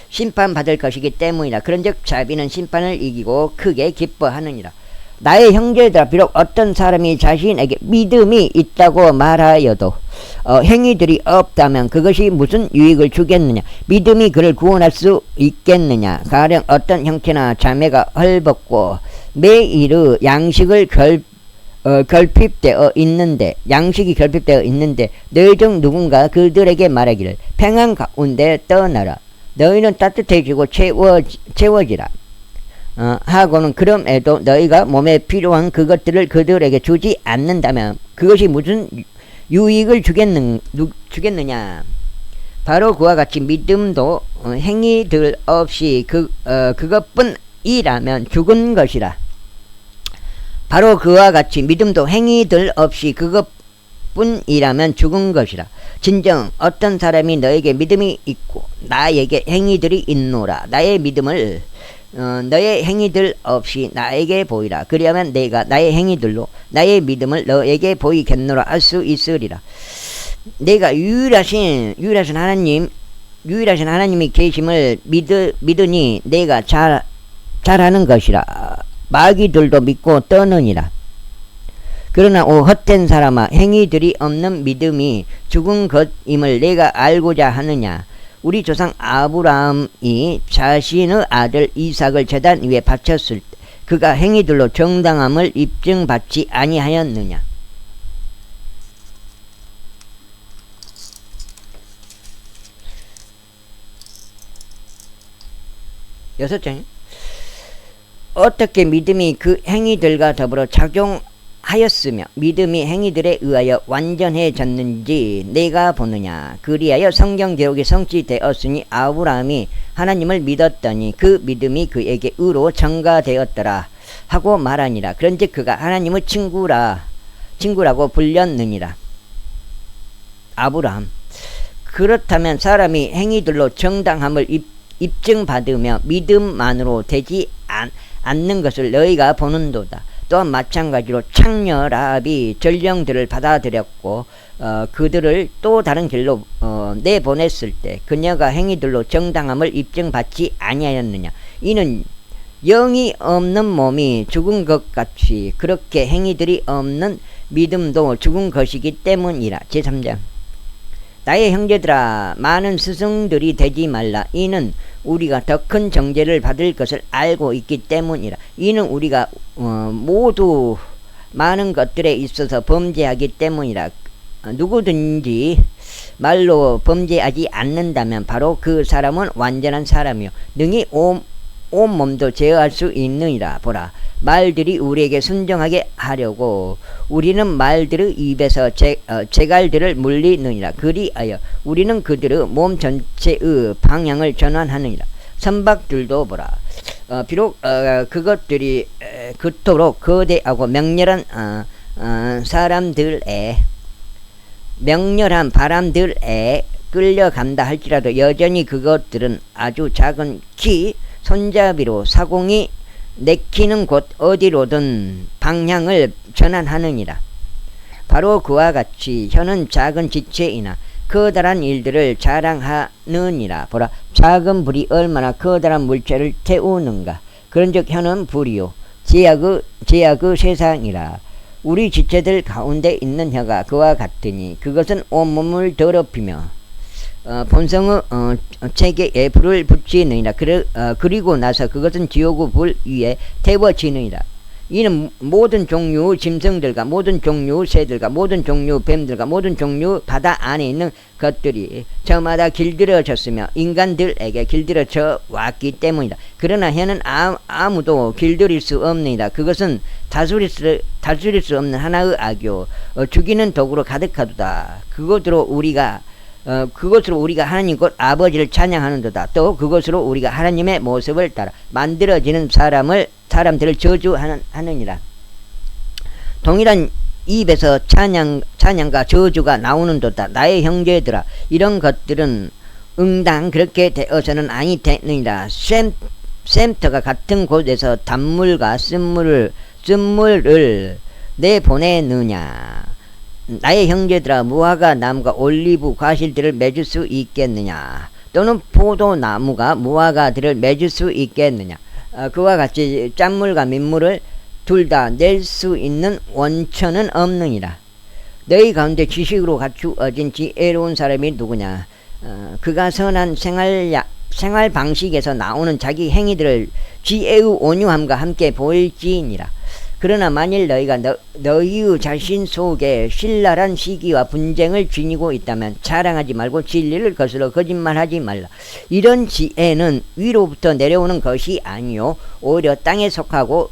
심판받을 것이기 때문이라. 그런즉 자비는 심판을 이기고 크게 기뻐하느니라. 나의 형제들아 비록 어떤 사람이 자신에게 믿음이 있다고 말하여도 행위들이 없다면 그것이 무슨 유익을 주겠느냐. 믿음이 그를 구원할 수 있겠느냐. 가령 어떤 형제나 자매가 헐벗고 매일의 양식이 결핍되어 있는데 너희 중 누군가 그들에게 말하기를 평안 가운데 떠나라. 너희는 따뜻해지고 채워지라. 하고는 그럼에도 너희가 몸에 필요한 그것들을 그들에게 주지 않는다면 그것이 무슨 유익을 주겠느냐. 바로 그와 같이 믿음도 행위들 없이 그것뿐이라면 죽은 것이라. 바로 그와 같이 믿음도 행위들 없이 그것뿐이라면 죽은 것이라. 진정 어떤 사람이 너에게 믿음이 있고 나에게 행위들이 있노라. 나의 믿음을 너의 행위들 없이 나에게 보이라. 그리하면 내가 나의 행위들로 나의 믿음을 너에게 보이겠노라 할 수 있으리라. 내가 유일하신 하나님이 계심을 믿으니 내가 잘하는 것이라. 마귀들도 믿고 떠느니라. 그러나 헛된 사람아 행위들이 없는 믿음이 죽은 것임을 내가 알고자 하느냐. 우리 조상 아브라함이 자신의 아들 이삭을 제단 위에 바쳤을 때 그가 행위들로 정당함을 입증받지 아니하였느냐. 여섯 장. 어떻게 믿음이 그 행위들과 더불어 작용하였으며 믿음이 행위들에 의하여 완전해졌는지 내가 보느냐. 그리하여 성경 기록이 성취되었으니 아브라함이 하나님을 믿었더니 그 믿음이 그에게 의로 전가되었더라 하고 말하니라. 그런즉 그가 하나님의 친구라고 불렸느니라. 아브라함. 그렇다면 사람이 행위들로 정당함을 입증받으며 믿음만으로 되지 않는 것을 너희가 보는도다. 또한 마찬가지로 창녀 라합이 전령들을 받아들였고 그들을 또 다른 길로 내보냈을 때 그녀가 행위들로 정당함을 입증받지 아니하였느냐. 이는 영이 없는 몸이 죽은 것 같이 그렇게 행위들이 없는 믿음도 죽은 것이기 때문이라. 제3장. 나의 형제들아 많은 스승들이 되지 말라. 이는 우리가 더 큰 정죄를 받을 것을 알고 있기 때문이라. 이는 우리가 모두 많은 것들에 있어서 범죄하기 때문이라. 누구든지 말로 범죄하지 않는다면 바로 그 사람은 완전한 사람이요 능히 온 몸도 제어할 수 있느니라. 보라, 말들이 우리에게 순종하게 하려고 우리는 말들의 입에서 제갈들을 물리느니라. 그리하여 우리는 그들의 몸 전체의 방향을 전환하느니라. 선박들도 보라, 비록 그것들이 그토록 거대하고 맹렬한 바람들에 끌려간다 할지라도 여전히 그것들은 아주 작은 키, 손잡이로 사공이 내키는 곳 어디로든 방향을 전환하느니라. 바로 그와 같이 혀는 작은 지체이나 커다란 일들을 자랑하느니라. 보라, 작은 불이 얼마나 커다란 물체를 태우는가. 그런즉 혀는 불이요 제약의 세상이라. 우리 지체들 가운데 있는 혀가 그와 같으니 그것은 온몸을 더럽히며 본성의 체계에 불을 붙이느니라. 그리고 나서 그것은 지옥의 불 위에 태워지느니라. 이는 모든 종류의 짐승들과 모든 종류의 새들과 모든 종류의 뱀들과 모든 종류의 바다 안에 있는 것들이 저마다 길들여졌으며 인간들에게 길들여져 왔기 때문이다. 그러나 혀는 아무도 길들일 수 없느니라. 그것은 다스릴 수 없는 하나의 악이요 죽이는 도구로 가득하도다. 그것으로 우리가 하나님 곧 아버지를 찬양하는도다. 또 그것으로 우리가 하나님의 모습을 따라 만들어지는 사람들을 저주하느니라. 동일한 입에서 찬양과 저주가 나오는도다. 나의 형제들아, 이런 것들은 응당 그렇게 되어서는 아니 되느니라. 샘터가 같은 곳에서 단물과 쓴물을 내보내느냐. 나의 형제들아, 무화과 나무가 올리브 과실들을 맺을 수 있겠느냐. 또는 포도나무가 무화과들을 맺을 수 있겠느냐. 그와 같이 짠물과 민물을 둘 다 낼 수 있는 원천은 없느니라. 너희 가운데 지식으로 갖추어진 지혜로운 사람이 누구냐. 그가 선한 생활 방식에서 나오는 자기 행위들을 지혜의 온유함과 함께 보일지니라. 그러나 만일 너희가 너희의 자신 속에 신랄한 시기와 분쟁을 지니고 있다면 자랑하지 말고 진리를 거스러 거짓말하지 말라. 이런 지혜는 위로부터 내려오는 것이 아니요 오히려 땅에 속하고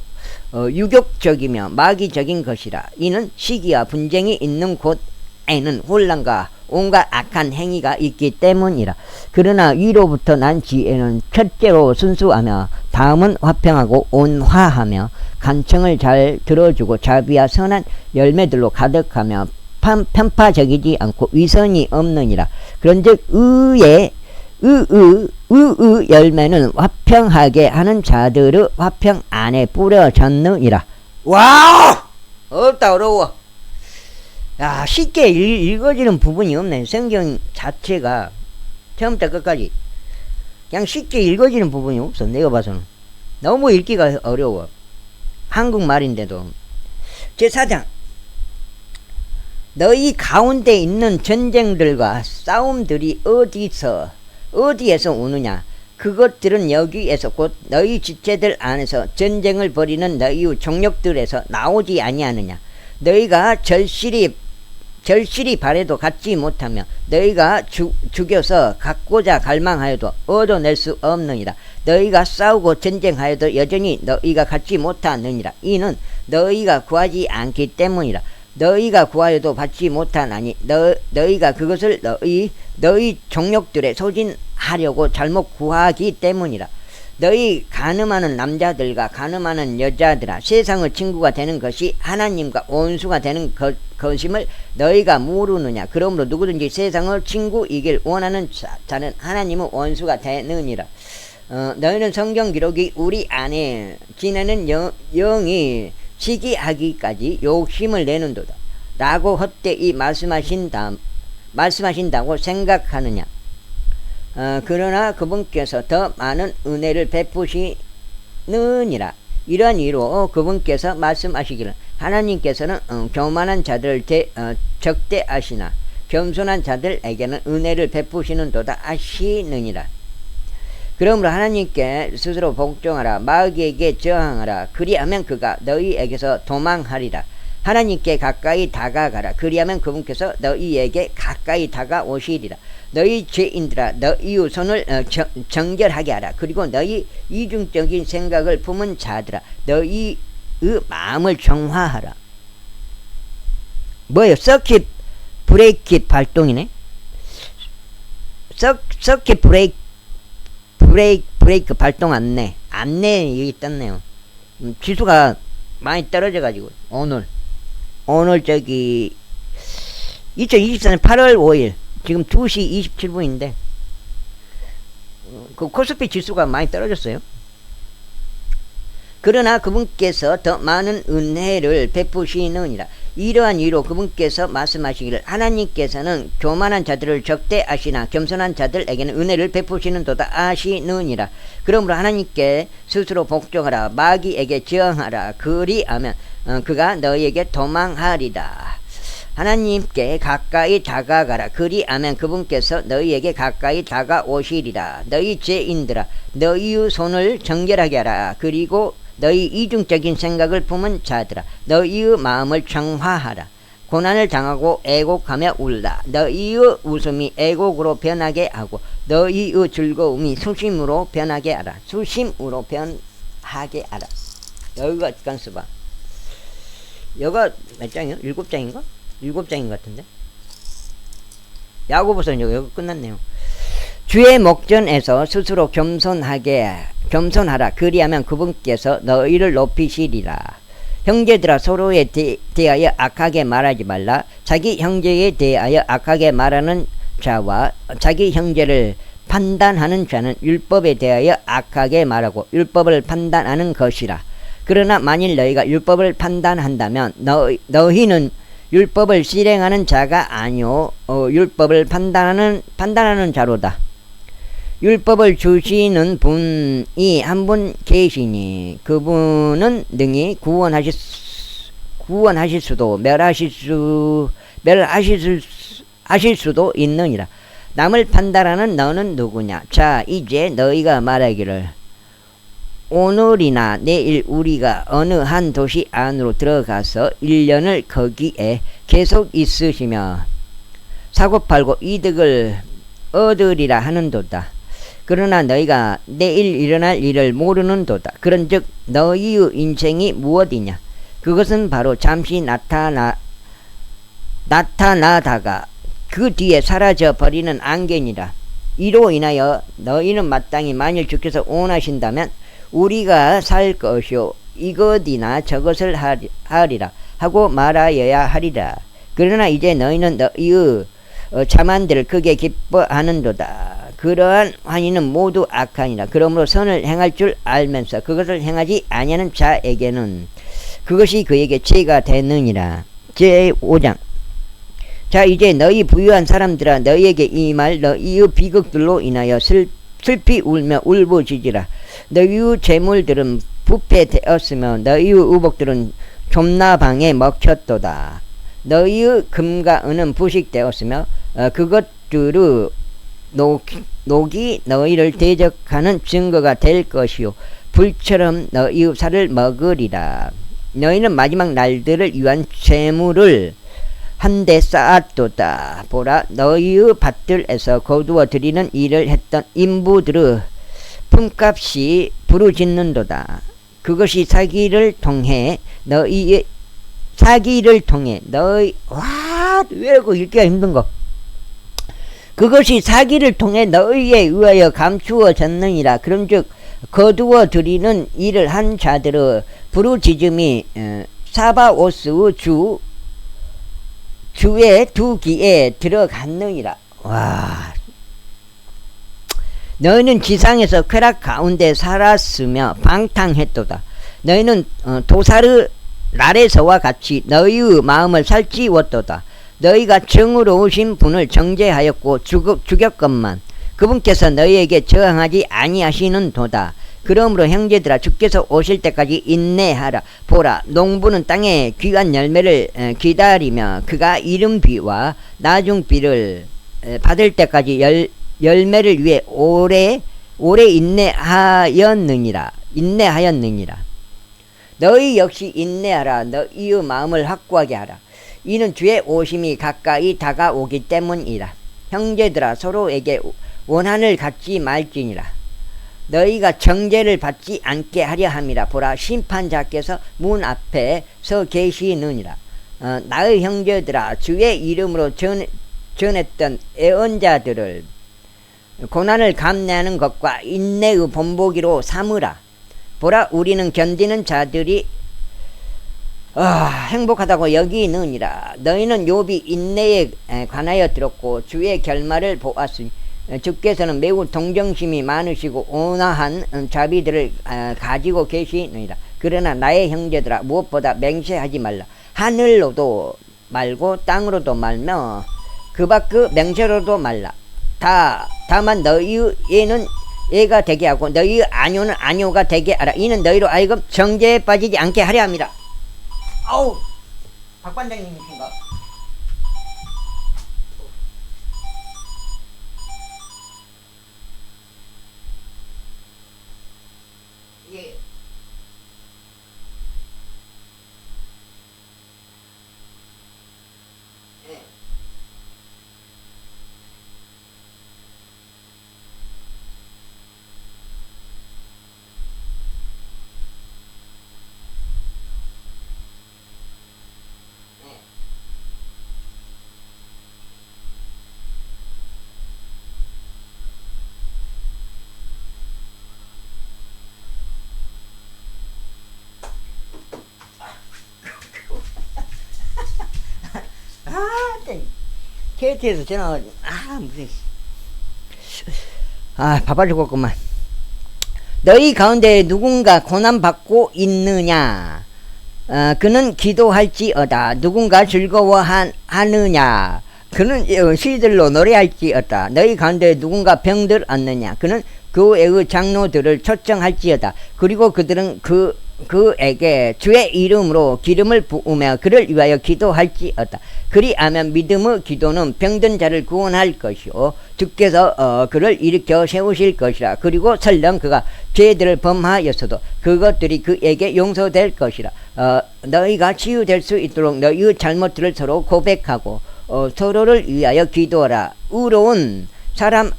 유격적이며 마귀적인 것이라. 이는 시기와 분쟁이 있는 곳에는 혼란과 온갖 악한 행위가 있기 때문이라. 그러나 위로부터 난 지혜는 첫째로 순수하며 다음은 화평하고 온화하며 간청을 잘 들어주고 자비와 선한 열매들로 가득하며 편파적이지 않고 위선이 없느니라. 그런즉 의의 열매는 화평하게 하는 자들의 화평 안에 뿌려졌느니라. 와우! 어려워. 야, 쉽게 읽어지는 부분이 없네. 성경 자체가 처음부터 끝까지 그냥 쉽게 읽어지는 부분이 없어. 내가 봐서는 너무 읽기가 어려워. 한국말인데도. 제4장, 너희 가운데 있는 전쟁들과 싸움들이 어디에서 오느냐. 그것들은 여기에서 곧 너희 지체들 안에서 전쟁을 벌이는 너희의 종력들에서 나오지 아니하느냐. 너희가 절실히 바래도 갖지 못하며 너희가 죽여서 갖고자 갈망하여도 얻어낼 수 없느니라. 너희가 싸우고 전쟁하여도 여전히 너희가 갖지 못하느니라. 이는 너희가 구하지 않기 때문이라. 너희가 구하여도 받지 못하나니 너희가 그것을 너희 종력들에 소진하려고 잘못 구하기 때문이라. 너희 가늠하는 남자들과 가늠하는 여자들아, 세상의 친구가 되는 것이 하나님과 원수가 되는 것임을 너희가 모르느냐. 그러므로 누구든지 세상의 친구이길 원하는 자는 하나님의 원수가 되느니라. 너희는 성경 기록이 우리 안에 지내는 영이 시기하기까지 욕심을 내는도다 라고 헛되이 말씀하신다고 생각하느냐. 그러나 그분께서 더 많은 은혜를 베푸시느니라. 이러한 이유로 그분께서 말씀하시기를 하나님께서는 교만한 자들을 적대하시나 겸손한 자들에게는 은혜를 베푸시는도다 하시느니라. 그러므로 하나님께 스스로 복종하라. 마귀에게 저항하라. 그리하면 그가 너희에게서 도망하리라. 하나님께 가까이 다가가라. 그리하면 그분께서 너희에게 가까이 다가오시리라. 너희 죄인들아, 너희의 손을 정결하게 하라. 그리고 너희 이중적인 생각을 품은 자들아, 너희의 마음을 정화하라. 뭐예요? 서킷 브레이크 발동이네. 서킷 브레이크 발동 안내 여기 떴네요. 지수가 많이 떨어져가지고 오늘 저기 2024년 8월 5일 지금 2시 27분인데 그 코스피 지수가 많이 떨어졌어요. 그러나 그분께서 더 많은 은혜를 베푸시느니라. 이러한 이유로 그분께서 말씀하시기를 하나님께서는 교만한 자들을 적대하시나 겸손한 자들에게는 은혜를 베푸시는도다 아시느니라. 그러므로 하나님께 스스로 복종하라. 마귀에게 저항하라. 그리하면 그가 너희에게 도망하리라. 하나님께 가까이 다가가라. 그리하면 그분께서 너희에게 가까이 다가오시리라. 너희 죄인들아, 너희의 손을 정결하게 하라. 그리고 너희 이중적인 생각을 품은 자들아, 너희의 마음을 정화하라. 고난을 당하고 애곡하며 울라. 너희의 웃음이 애곡으로 변하게 하고 너희의 즐거움이 수심으로 변하게 하라. 수심으로 변하게 하라. 여기가 간수 봐. 여기가 몇 장이요? 7장인가? 7장인 것 같은데. 야고보서는 여기 끝났네요. 주의 목전에서 스스로 겸손하라. 그리하면 그분께서 너희를 높이시리라. 형제들아, 서로에 대하여 악하게 말하지 말라. 자기 형제에 대하여 악하게 말하는 자와 자기 형제를 판단하는 자는 율법에 대하여 악하게 말하고 율법을 판단하는 것이라. 그러나 만일 너희가 율법을 판단한다면 너희는 율법을 실행하는 자가 아니요 율법을 판단하는 자로다. 율법을 주시는 분이 한 분 계시니 그분은 능히 구원하실 수도 멸하실 수도 있느니라. 남을 판단하는 너는 누구냐? 자, 이제 너희가 말하기를 오늘이나 내일 우리가 어느 한 도시 안으로 들어가서 1년을 거기에 계속 있으시며 사고팔고 이득을 얻으리라 하는도다. 그러나 너희가 내일 일어날 일을 모르는도다. 그런즉 너희의 인생이 무엇이냐? 그것은 바로 잠시 나타나다가 그 뒤에 사라져 버리는 안개니라. 이로 인하여 너희는 마땅히 만일 주께서 원하신다면 우리가 살 것이요 이것이나 저것을 하리라 하고 말하여야 하리라. 그러나 이제 너희는 너희의 자만들을 크게 기뻐하는도다. 그러한 환희는 모두 악하니라. 그러므로 선을 행할 줄 알면서 그것을 행하지 아니하는 자에게는 그것이 그에게 죄가 되느니라. 제5장. 자, 이제 너희 부유한 사람들아, 너희에게 이 말 너희의 비극들로 인하여 슬피 울며 울부짖으라. 너희의 재물들은 부패되었으며 너희의 의복들은 좁나방에 먹혔도다. 너희의 금과 은은 부식되었으며 그것들의 녹이 너희를 대적하는 증거가 될 것이요 불처럼 너희의 살을 먹으리라. 너희는 마지막 날들을 위한 재물을 한데 쌓았도다. 보라, 너희의 밭들에서 거두어 드리는 일을 했던 인부들의 품값이 부르짖는도다. 그것이 사기를 통해 너희 와, 왜 이렇게 읽기가 힘든거. 그것이 사기를 통해 너희에 의하여 감추어졌느니라. 그런즉 거두어 드리는 일을 한 자들의 부르짖음이 사바오스의 주의 두 귀에 들어갔느니라. 와, 너희는 지상에서 쾌락 가운데 살았으며 방탕했도다. 너희는 도사르 날에서와 같이 너희의 마음을 살찌웠도다. 너희가 정의로우신 분을 정죄하였고 죽였건만 그분께서 너희에게 저항하지 아니하시는도다. 그러므로 형제들아, 주께서 오실 때까지 인내하라. 보라, 농부는 땅에 귀한 열매를 기다리며 그가 이른 비와 나중 비를 받을 때까지 열매를 위해 오래 인내하였느니라. 너희 역시 인내하라. 너희의 마음을 확고하게 하라. 이는 주의 오심이 가까이 다가오기 때문이라. 형제들아, 서로에게 원한을 갖지 말지니라. 너희가 정죄를 받지 않게 하려 함이라. 보라, 심판자께서 문 앞에 서 계시느니라. 나의 형제들아, 주의 이름으로 전했던 애언자들을 고난을 감내하는 것과 인내의 본보기로 삼으라. 보라, 우리는 견디는 자들이 행복하다고 여기느니라. 너희는 욥이 인내에 관하여 들었고 주의 결말을 보았으니 주께서는 매우 동정심이 많으시고 온화한 자비들을 가지고 계시느니라. 그러나 나의 형제들아, 무엇보다 맹세하지 말라. 하늘로도 말고 땅으로도 말며 그 밖 맹세로도 말라. 다만 너희의 예는 예가 되게 하고 너희의 아뇨는 아뇨가 되게 하라. 이는 너희로 하여금 정죄에 빠지지 않게 하려 함이라. 아우, 박반장님이신가? 예. 예. KT에서 전화가지고 무슨 바빠 죽었구만. 너희 가운데 누군가 고난받고 있느냐? 그는 기도할지어다. 누군가 즐거워하느냐? 그는 시들로 노래할지어다. 너희 가운데 누군가 병들었느냐? 그는 교회의 장로들을 초청할지어다. 그리고 그들은 그에게 주의 이름으로 기름을 부으며 그를 위하여 기도할지어다. 그리하면 믿음의 기도는 병든 자를 구원할 것이요 주께서 그를 일으켜 세우실 것이라. 그리고 설령 그가 죄들을 범하였어도 그것들이 그에게 용서될 것이라. 너희가 치유될 수 있도록 너희의 잘못들을 서로 고백하고 서로를 위하여 기도하라. 의로운 사람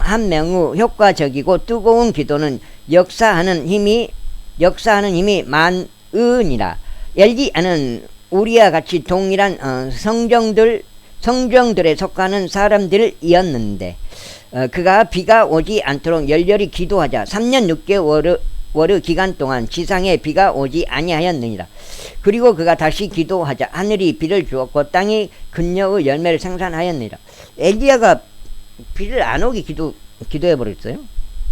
한 명의 효과적이고 뜨거운 기도는 역사하는 힘이 많으니라. 엘리야는 우리와 같이 동일한 성정들에 속하는 사람들이었는데 그가 비가 오지 않도록 열렬히 기도하자 3년 6개월의 기간 동안 지상에 비가 오지 아니하였느니라. 그리고 그가 다시 기도하자 하늘이 비를 주었고 땅이 근녀의 열매를 생산하였느니라. 엘리야가 비를 안 오게 기도해 버렸어요.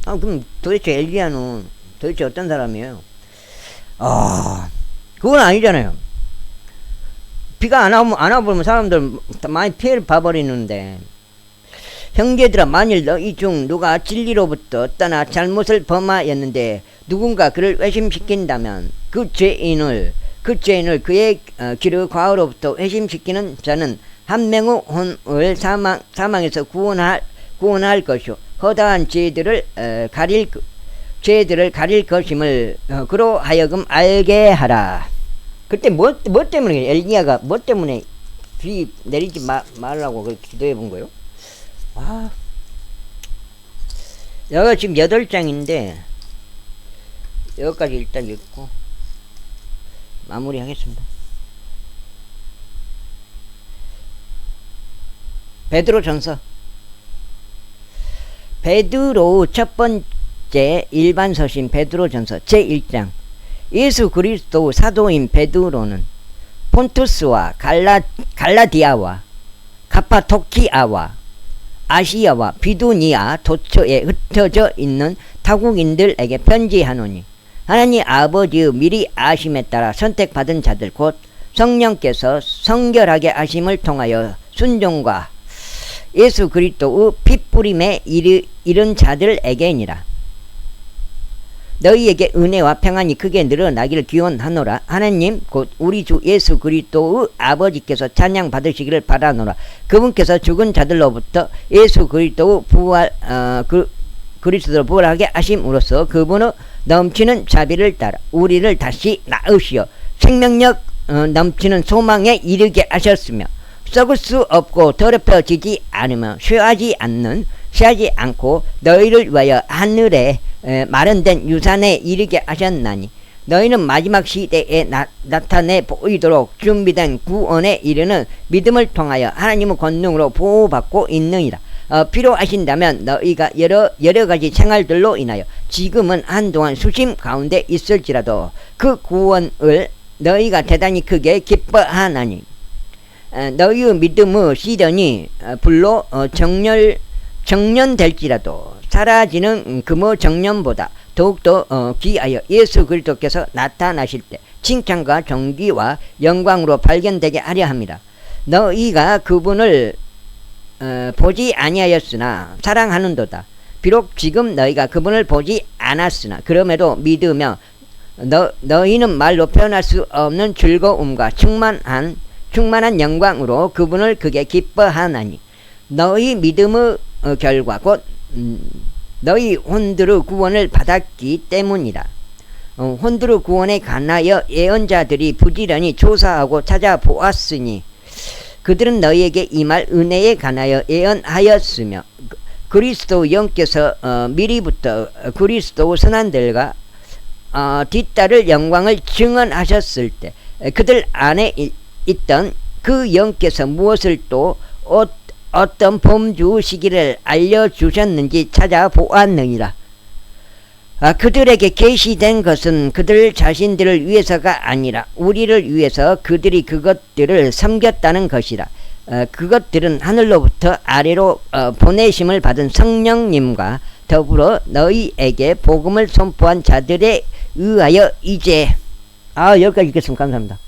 그럼 도대체 엘리야는 도대체 어떤 사람이에요? 그건 아니잖아요. 비가 안 와보면 사람들 많이 피해를 봐버리는데, 형제들아, 만일 너희 중 누가 진리로부터 떠나 잘못을 범하였는데 누군가 그를 회심시킨다면 그 죄인을 그의 길의 과오로부터 회심시키는 자는 한 명의 혼을 사망에서 구원할 것이요 허다한 죄들을 가릴 것임을 그로 하여금 알게 하라. 그때 뭐 때문에 엘리야가 뭐 때문에 비 내리지 말라고 그렇게 기도해 본 거예요? 여기가 지금 8장인데 여기까지 일단 읽고 마무리 하겠습니다. 베드로전서. 베드로 첫 번째 일반 서신 베드로전서 제1장. 예수 그리스도 사도인 베드로는 폰투스와 갈라디아와 카파도키아와 아시아와 비두니아 도처에 흩어져 있는 타국인들에게 편지하노니, 하나님 아버지의 미리 아심에 따라 선택받은 자들 곧 성령께서 성결하게 하심을 통하여 순종과 예수 그리스도의 핏뿌림에 이른 자들에게니라. 너희에게 은혜와 평안이 크게 늘어나기를 기원하노라. 하나님 곧 우리 주 예수 그리스도의 아버지께서 찬양 받으시기를 바라노라. 그분께서 죽은 자들로부터 예수 그리스도의 그리스도로 부활하게 하심으로써 그분의 넘치는 자비를 따라 우리를 다시 낳으시어 생명력 넘치는 소망에 이르게 하셨으며, 썩을 수 없고 더럽혀지지 않으며 쇠하지 않고 너희를 위하여 하늘에 마련된 유산에 이르게 하셨나니, 너희는 마지막 시대에 나타내 보이도록 준비된 구원에 이르는 믿음을 통하여 하나님의 권능으로 보호받고 있느니라. 필요하신다면 너희가 여러 가지 생활들로 인하여 지금은 한동안 수심 가운데 있을지라도 그 구원을 너희가 대단히 크게 기뻐하나니 너희의 믿음의 시련이 불로 정년될지라도 사라지는 금의 정년보다 더욱더 귀하여 예수 그리스도께서 나타나실 때 칭찬과 존귀와 영광으로 발견되게 하려 합니다. 너희가 그분을 보지 아니하였으나 사랑하는도다. 비록 지금 너희가 그분을 보지 않았으나 그럼에도 믿으며 너희는 말로 표현할 수 없는 즐거움과 충만한 영광으로 그분을 크게 기뻐하나니 너희 믿음의 결과 곧 너희 혼두르 구원을 받았기 때문이다. 혼두르 구원에 관하여 예언자들이 부지런히 조사하고 찾아보았으니 그들은 너희에게 임할 은혜에 관하여 예언하였으며 그리스도 영께서 미리부터 그리스도 선한들과 뒤따를 영광을 증언하셨을 때 그들 안에 있던 그 영께서 무엇을 또 어떤 범주 시기를 알려주셨는지 찾아보았느니라. 그들에게 계시된 것은 그들 자신들을 위해서가 아니라 우리를 위해서 그들이 그것들을 섬겼다는 것이라. 그것들은 하늘로부터 아래로 보내심을 받은 성령님과 더불어 너희에게 복음을 선포한 자들에 의하여 이제 여기까지 읽겠습니다. 감사합니다.